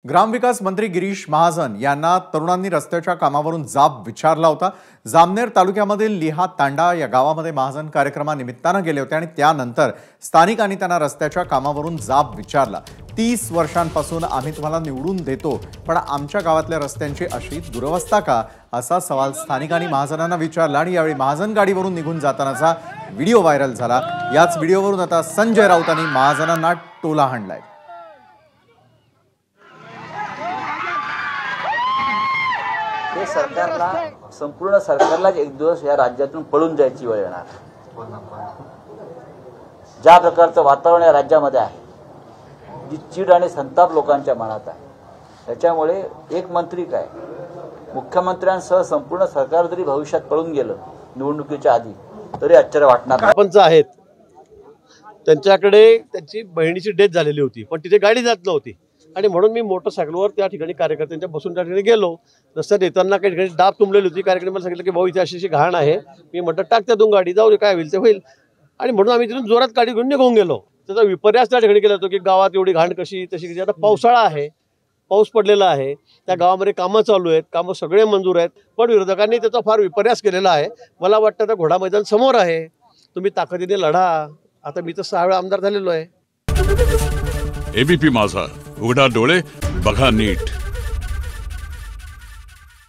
ग्रामविकास मंत्री गिरीश महाजन यांना तरुणांनी रस्त्याच्या कामावरून जाब विचारला होता। जामनेर तालुक्यामधील लिहा तांडा या गावामध्ये महाजन कार्यक्रमानिमित्ताने गेले होते आणि त्यानंतर स्थानिकांनी त्यांना रस्त्याच्या कामावरून जाब विचारला। 30 वर्षांपासून आम्ही तुम्हाला निवडून देतो, पण आमच्या गावातल्या रस्त्यांची अशी दुरवस्था का, असा सवाल स्थानिकांनी महाजनांना विचारला आणि यावेळी महाजन गाडीवरून निघून जातानाचा व्हिडिओ व्हायरल झाला। याच व्हिडिओवरून आता संजय राऊतांनी महाजनांना टोला हाणलाय। सरकारला संपूर्ण सरकारला एक दिवस या राज्यातून पळून जायची वेळ येणार। ज्या प्रकारचं वातावरण या राज्यामध्ये आहे, जी चीड आणि संताप लोकांच्या मनात आहे, त्याच्यामुळे एक मंत्री काय मुख्यमंत्र्यांसह संपूर्ण सरकार जरी भविष्यात पळून गेलं निवडणुकीच्या आधी तरी आश्चर्य वाटणार नाही। सरपंच आहेत, त्यांच्याकडे त्यांची बहिणीची डेथ झालेली होती, पण तिथे गाडी जात नव्हती आणि म्हणून मी मोटरसायकलवर त्या ठिकाणी कार्यकर्त्यांच्या बसून त्या ठिकाणी गेलो। रस्त्यात येताना काही ठिकाणी डाब तुंबलेली होती। कार्यक्रमाला सांगितलं की भाऊ इथे अशी घाण आहे, मी म्हटलं टाक त्यातून गाडी, जाऊ दे काय होईल ते होईल, आणि म्हणून आम्ही तिथून जोरात गाडी घेऊन निघून गेलो। त्याचा विपर्यास त्या ठिकाणी केला होतो की गावात एवढी घाण कशी तशी। आता पावसाळा आहे, पाऊस पडलेला आहे, त्या गावामध्ये कामं चालू आहेत, कामं सगळे मंजूर आहेत, पण विरोधकांनी त्याचा फार विपर्यास केलेला आहे। मला वाटतं आता घोडा मैदान समोर आहे, तुम्ही ताकदीने लढा। आता मी तर 6 वेळा आमदार झालेलो आहे। एबीपी माझा, उघडा डोळे बघा नीट।